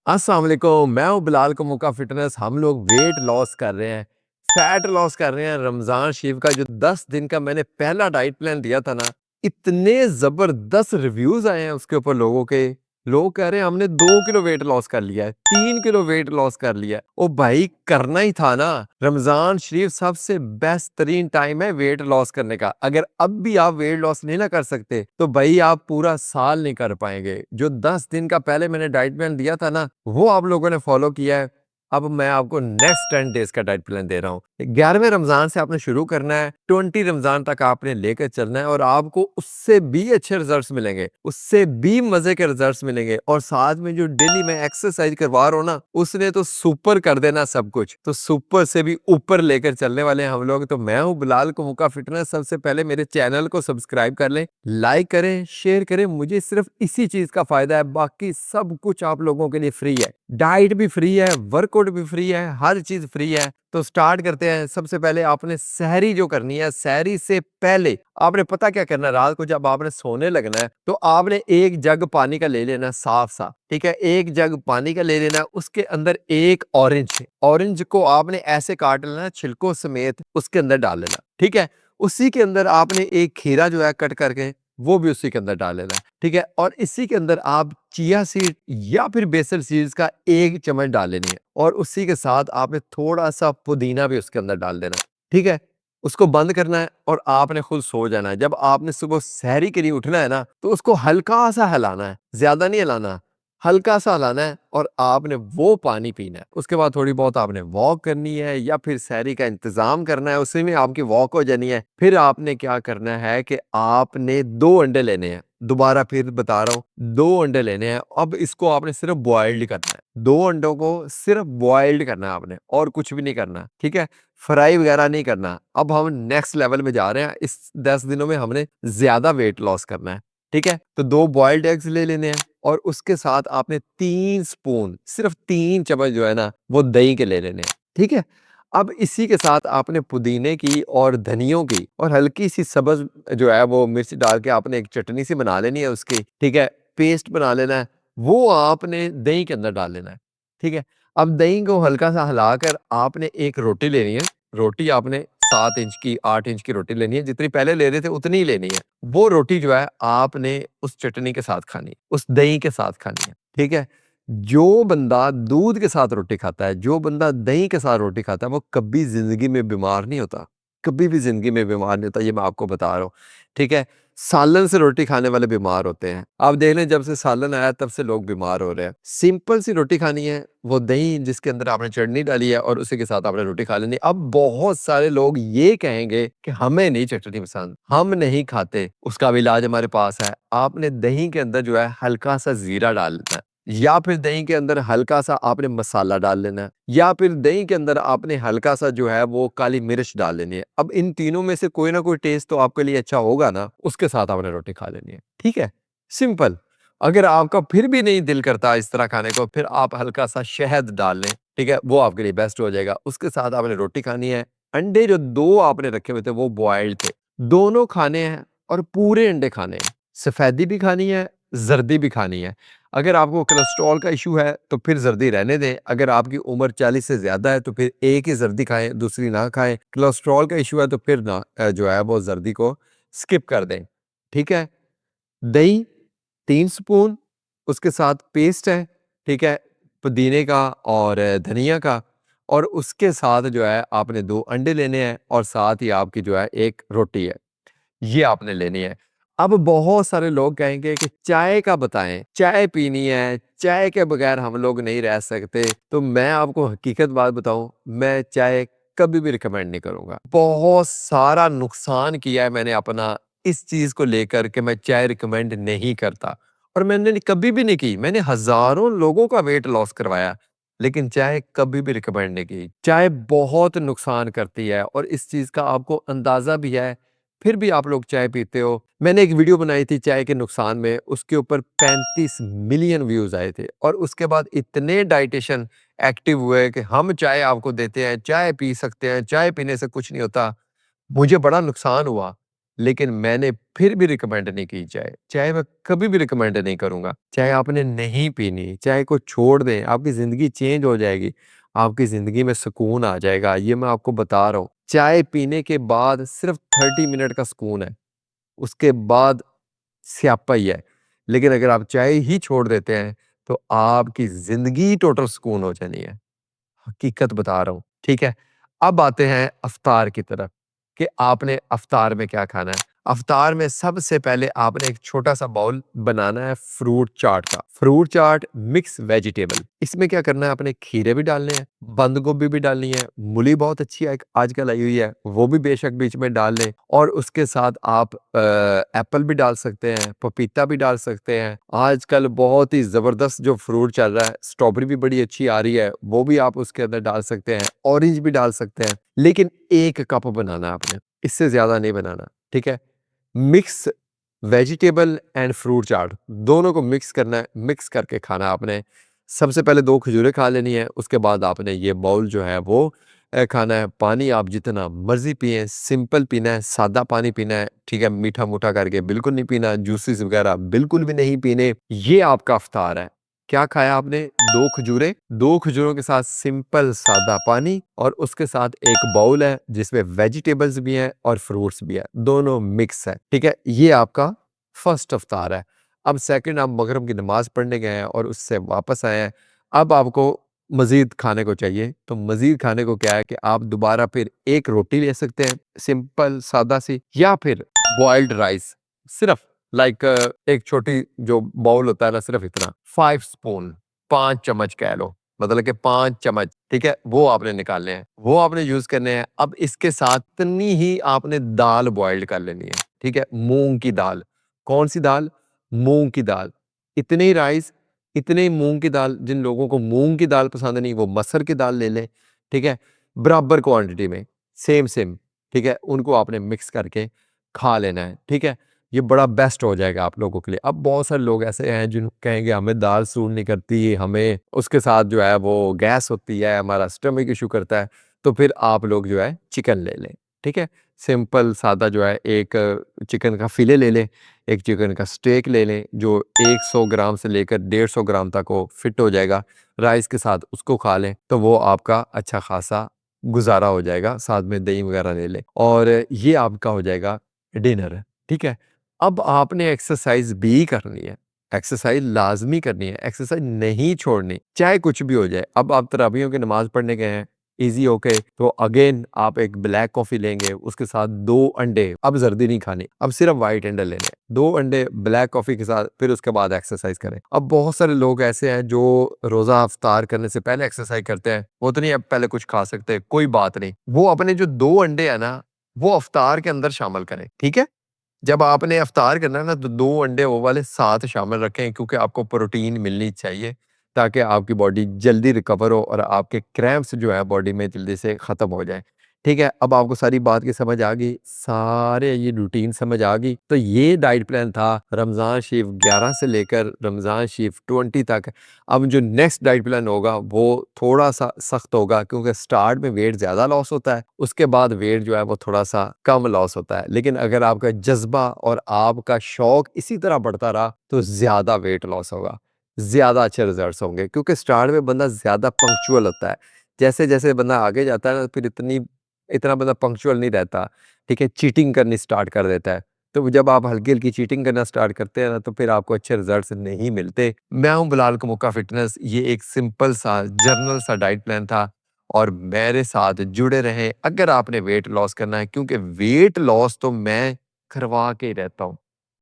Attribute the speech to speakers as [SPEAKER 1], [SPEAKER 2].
[SPEAKER 1] अस्सलाम वालेकुम, मैं हूँ बिलाल कमुका फिटनेस। हम लोग वेट लॉस कर रहे हैं, फैट लॉस कर रहे हैं। रमज़ान शरीफ का जो 10 दिन का मैंने पहला डाइट प्लान दिया था ना, इतने ज़बरदस्त रिव्यूज़ आए हैं उसके ऊपर लोगों के। लोग कह रहे हैं हमने 2 किलो वेट लॉस कर लिया है, 3 किलो वेट लॉस कर लिया है। ओ भाई करना ही था ना। रमज़ान शरीफ सबसे बेस्ट तरीन टाइम है वेट लॉस करने का। अगर अब भी आप वेट लॉस नहीं ना कर सकते तो भाई आप पूरा साल नहीं कर पाएंगे। जो 10 दिन का पहले मैंने डाइट प्लान दिया था ना, वो आप लोगों ने फॉलो किया है। अब मैं आपको नेक्स्ट 10 डेज का डाइट प्लान दे रहा हूँ। 11वें रमजान से आपने शुरू करना है, 20 रमजान तक आपने लेकर चलना है और आपको उससे भी अच्छे रिजल्ट्स मिलेंगे, उससे भी मजे के रिजल्ट्स मिलेंगे। और साथ में जो डेली मैं एक्सरसाइज करवा रहा हूँ ना, उसने तो सुपर कर देना सब कुछ। तो सुपर से भी ऊपर लेकर चलने वाले हैं हम लोग। तो मैं हूँ बिलाल कमुका फिटनेस। सबसे पहले मेरे चैनल को सब्सक्राइब कर लें, लाइक करें, शेयर करें। मुझे सिर्फ इसी चीज का फायदा है, बाकी सब कुछ आप लोगों के लिए फ्री है। डाइट भी फ्री है, वर्कआउट भी फ्री है, हर चीज फ्री है। तो स्टार्ट करते हैं। सबसे पहले आपने सहरी जो करनी है, सहरी से पहले आपने पता क्या करना है, रात को जब आपने सोने लगना है तो आपने एक जग पानी का ले लेना, साफ साफ, ठीक है। एक जग पानी का ले लेना, उसके अंदर एक ऑरेंज, ऑरेंज को आपने ऐसे काट लेना, छिलकों समेत उसके अंदर डाल लेना, ठीक है। उसी के अंदर आपने एक खीरा जो है कट करके वो भी उसी के अंदर डाल लेना है, ठीक है। और इसी के अंदर आप चिया सीड या फिर बेसल सीड्स का 1 चम्मच डाल लेनी है और उसी के साथ आपने थोड़ा सा पुदीना भी उसके अंदर डाल देना है, ठीक है। उसको बंद करना है और आपने खुद सो जाना है। जब आपने सुबह सहरी के लिए उठना है ना, तो उसको हल्का सा हिलाना है, ज्यादा नहीं हिलाना, हल्का सा हिलाना है और आपने वो पानी पीना है। उसके बाद थोड़ी बहुत आपने वॉक करनी है या फिर सहरी का इंतजाम करना है, उसी में आपकी वॉक हो जानी है। फिर आपने क्या करना है कि आपने 2 अंडे लेने हैं। दोबारा फिर बता रहा हूँ, 2 अंडे लेने हैं। अब इसको आपने सिर्फ बॉइल्ड करना है, 2 अंडों को सिर्फ बॉइल्ड करना है आपने, और कुछ भी नहीं करना, ठीक है। फ्राई वगैरह नहीं करना। अब हम नेक्स्ट लेवल में जा रहे हैं। इस 10 दिनों में हमने ज्यादा वेट लॉस करना है, ठीक है। तो 2 बॉइल्ड एग्स ले लेने हैं और उसके साथ आपने 3 स्पून, सिर्फ 3 चम्मच जो है ना, वो दही के ले लेने हैं, ठीक है। अब इसी के साथ आपने पुदीने की और धनियों की और हल्की सी सब्ज जो है वो मिर्च डाल के आपने एक चटनी सी बना लेनी है उसकी, ठीक है। पेस्ट बना लेना है, वो आपने दही के अंदर डाल लेना है, ठीक है। अब दही को हल्का सा हिलाकर आपने एक रोटी लेनी है। रोटी आपने 7 इंच की, 8 इंच की रोटी लेनी है, जितनी पहले ले रहे थे उतनी ही लेनी है। वो रोटी जो है आपने उस चटनी के साथ खानी है, उस दही के साथ खानी है, ठीक है। जो बंदा दूध के साथ रोटी खाता है, जो बंदा दही के साथ रोटी खाता है, वो कभी जिंदगी में बीमार नहीं होता, कभी भी जिंदगी में बीमार नहीं होता। ये मैं आपको बता रहा हूँ, ठीक है। सालन से रोटी खाने वाले बीमार होते हैं। आप देख लें, जब से सालन आया तब से लोग बीमार हो रहे हैं। सिंपल सी रोटी खानी है, वो दही जिसके अंदर आपने चटनी डाली है और उसी के साथ आपने रोटी खा लेनी है। अब बहुत सारे लोग ये कहेंगे कि हमें नहीं चटनी पसंद, हम नहीं खाते। उसका भी इलाज हमारे पास है। आपने दही के अंदर जो है हल्का सा जीरा डालना है, या फिर दही के अंदर हल्का सा आपने मसाला डाल लेना है, या फिर दही के अंदर आपने हल्का सा जो है वो काली मिर्च डाल लेनी है। अब इन तीनों में से कोई ना कोई टेस्ट तो आपके लिए अच्छा होगा ना, उसके साथ आपने रोटी खा लेनी है, ठीक है। सिंपल। अगर आपका फिर भी नहीं दिल करता इस तरह खाने को, फिर आप हल्का सा शहद डाल लें, ठीक है, वो आपके लिए बेस्ट हो जाएगा। उसके साथ आपने रोटी खानी है। अंडे जो 2 आपने रखे हुए थे वो बॉइल्ड थे, दोनों खाने हैं और पूरे अंडे खाने हैं। सफेदी भी खानी है, जर्दी भी खानी है। अगर आपको कोलेस्ट्रॉल का इशू है तो फिर जर्दी रहने दें। अगर आपकी उम्र 40 से ज्यादा है तो फिर एक ही जर्दी खाएं, दूसरी ना खाएं। कोलेस्ट्रॉल का इशू है तो फिर ना जो है वो जर्दी को स्किप कर दें, ठीक है। दही 3 स्पून, उसके साथ पेस्ट है, ठीक है, पुदीने का और धनिया का। और उसके साथ जो है आपने 2 अंडे लेने हैं और साथ ही आपकी जो है एक रोटी है, ये आपने लेनी है। अब बहुत सारे लोग कहेंगे कि चाय का बताएं, चाय पीनी है, चाय के बगैर हम लोग नहीं रह सकते। तो मैं आपको हकीकत बात बताऊं, मैं चाय कभी भी रिकमेंड नहीं करूंगा। बहुत सारा नुकसान किया है मैंने अपना इस चीज को लेकर के मैं चाय रिकमेंड नहीं करता। और मैंने कभी भी नहीं की। मैंने हजारों लोगों का वेट लॉस करवाया, लेकिन चाय कभी भी रिकमेंड नहीं की। चाय बहुत नुकसान करती है और इस चीज का आपको अंदाजा भी है, फिर भी आप लोग चाय पीते हो। मैंने एक वीडियो बनाई थी चाय के नुकसान में, उसके ऊपर 35 मिलियन व्यूज आए थे। और उसके बाद इतने डाइटिशियन एक्टिव हुए कि हम चाय आपको देते हैं, चाय पी सकते हैं, चाय पीने से कुछ नहीं होता। मुझे बड़ा नुकसान हुआ, लेकिन मैंने फिर भी रिकमेंड नहीं की चाय। चाय मैं कभी भी रिकमेंड नहीं करूँगा। चाय आपने नहीं पीनी, चाय को छोड़ दें, आपकी ज़िंदगी चेंज हो जाएगी। आपकी ज़िंदगी में सुकून आ जाएगा, ये मैं आपको बता रहा हूँ। चाय पीने के बाद सिर्फ़ 30 मिनट का सुकून है, उसके बाद स्यापा ही है। लेकिन अगर आप चाय ही छोड़ देते हैं, तो आपकी ज़िंदगी टोटल सुकून हो जानी है। हकीकत बता रहा हूँ, ठीक है? अब आते हैं अफ्तार की तरफ कि आपने अफ्तार में क्या खाना है। अफ्तार में सबसे पहले आपने एक छोटा-सा बाउल बनाना है फ्रूट चाट का। फ्रूट चाट मिक्स वेजिटेबल। इसमें क्या करना है, आपने खीरे भी डालने हैं, बंद गोभी भी डालनी है, मूली बहुत अच्छी है आजकल आई हुई है, वो भी बेशक बीच में डाल लें और उसके साथ आप एप्पल भी डाल सकते हैं, पपीता भी डाल सकते हैं। आजकल बहुत ही ज़बरदस्त जो फ्रूट चल रहा है, स्ट्रॉबेरी भी बड़ी अच्छी आ रही है, वो भी आप उसके अंदर डाल सकते हैं, ऑरेंज भी डाल सकते हैं। लेकिन 1 कप बनाना है आपने, इससे ज़्यादा नहीं बनाना, ठीक है? मिक्स वेजिटेबल एंड फ्रूट चाट दोनों को मिक्स करना है, मिक्स करके खाना है आपने। सबसे पहले 2 खजूरें खा लेनी है, उसके बाद आपने ये बाउल जो है वो खाना है। पानी आप जितना मर्ज़ी पिएँ, सिंपल पीना है, सादा पानी पीना है, ठीक है? मीठा-मूठा करके बिल्कुल नहीं पीना, जूसेस वगैरह बिल्कुल भी नहीं पीने। ये आपका इफ्तार है। क्या खाया आपने? 2 खजूरें, 2 खजूरों के साथ सिंपल सादा पानी और उसके साथ एक बाउल है जिसमें वेजिटेबल्स भी हैं और फ्रूट्स भी हैं, दोनों मिक्स है, ठीक है? ये आपका फर्स्ट इफ्तार है। अब सेकंड आप मगरिब की नमाज़ पढ़ने गए हैं और उससे वापस आए हैं, अब आपको मज़ीद खाने को चाहिए, तो मज़ीद खाने को क्या है कि आप दोबारा फिर 1 रोटी ले सकते हैं, सिंपल सादा-सी या फिर बॉइल्ड राइस, सिर्फ़ लाइक एक छोटी जो बाउल होता है ना, सिर्फ इतना 5 स्पून 5 चम्मच कह लो, मतलब कि 5 चम्मच, ठीक है? वो आपने निकालने हैं, वो आपने यूज़ करने हैं। अब इसके साथ इतनी ही आपने दाल बॉइल्ड कर लेनी है, ठीक है? मूँग की दाल। कौन-सी दाल? मूँग की दाल। इतने ही राइस, इतने ही मूँग की दाल, जिन लोगों को मूँग की दाल पसंद नहीं, वो मसूर की दाल ले लें, ठीक है? बराबर क्वांटिटी में, सेम, ठीक है? उनको आपने मिक्स करके खा लेना है, ठीक है? ये बड़ा बेस्ट हो जाएगा आप लोगों के लिए। अब बहुत सारे लोग ऐसे हैं जिन कहेंगे हमें दाल सूट नहीं करती, हमें उसके साथ जो है वो गैस होती है, हमारा स्टमक इश्यू करता है, तो फिर आप लोग जो है चिकन ले लें, ठीक है? सिंपल सादा जो है एक चिकन का फिले ले लें, एक चिकन का स्टेक ले लें जो 100 ग्राम से लेकर 150 ग्राम तक वो फिट हो जाएगा, राइस के साथ उसको खा लें, तो वो आपका अच्छा खासा गुज़ारा हो जाएगा, साथ में दही वगैरह ले लें और ये आपका हो जाएगा डिनर, ठीक है? अब आपने एक्सरसाइज़ भी करनी है, एक्सरसाइज़ लाज़मी करनी है, एक्सरसाइज़ नहीं छोड़नी, चाहे कुछ भी हो जाए। अब आप तरावियों की नमाज़ पढ़ने गए हैं, ईज़ी होके, तो अगेन आप एक ब्लैक कॉफ़ी लेंगे, उसके साथ 2 अंडे, अब ज़र्दी नहीं खानी, अब सिर्फ़ व्हाइट अंडे लेने हैं, 2 अंडे ब्लैक कॉफ़ी के साथ, फिर उसके बाद एक्सरसाइज़ करें। अब बहुत सारे लोग ऐसे हैं जो रोज़ा इफ्तार करने से पहले एक्सरसाइज़ करते हैं, वो तो नहीं अब पहले कुछ खा सकते, कोई बात नहीं। वो अपने जो 2 अंडे हैं ना, वो इफ्तार के अंदर शामिल करें, ठीक है? जब आपने इफ्तार करना है ना, तो 2 अंडे वो वाले साथ शामिल रखें क्योंकि आपको प्रोटीन मिलनी चाहिए, ताकि आपकी बॉडी जल्दी रिकवर हो और आपके क्रैम्प्स जो है बॉडी में जल्दी से ख़त्म हो जाएँ। ठीक है? अब आपको सारी बात की समझ आ गई, सारे ये रूटीन समझ आ गई, तो ये डाइट प्लान था रमज़ान शरीफ 11 से लेकर रमज़ान शरीफ 20 तक। अब जो नेक्स्ट डाइट प्लान होगा वो थोड़ा-सा सख्त होगा क्योंकि स्टार्ट में वेट ज़्यादा लॉस होता है, उसके बाद वेट जो है वो थोड़ा-सा कम लॉस होता है। लेकिन अगर आपका जज़्बा और आपका शौक इसी तरह बढ़ता रहा, तो ज़्यादा वेट लॉस होगा, ज़्यादा अच्छे रिज़ल्ट्स होंगे क्योंकि स्टार्ट में बंदा ज़्यादा पंक्चुअल होता है। जैसे-जैसे बंदा आगे जाता है ना, फिर इतना बंदा पंक्चुअल नहीं रहता, ठीक है? चीटिंग करनी स्टार्ट कर देता है। तो जब आप हल्की-हल्की चीटिंग करना स्टार्ट करते हैं ना, तो फिर आपको अच्छे रिज़ल्ट्स नहीं मिलते। मैं हूँ बिलाल कमुक्का फिटनेस, ये एक सिंपल सा जर्नल सा डाइट प्लान था और मेरे साथ जुड़े रहें अगर आपने वेट लॉस करना है क्योंकि वेट लॉस तो मैं करवा के ही रहता हूँ।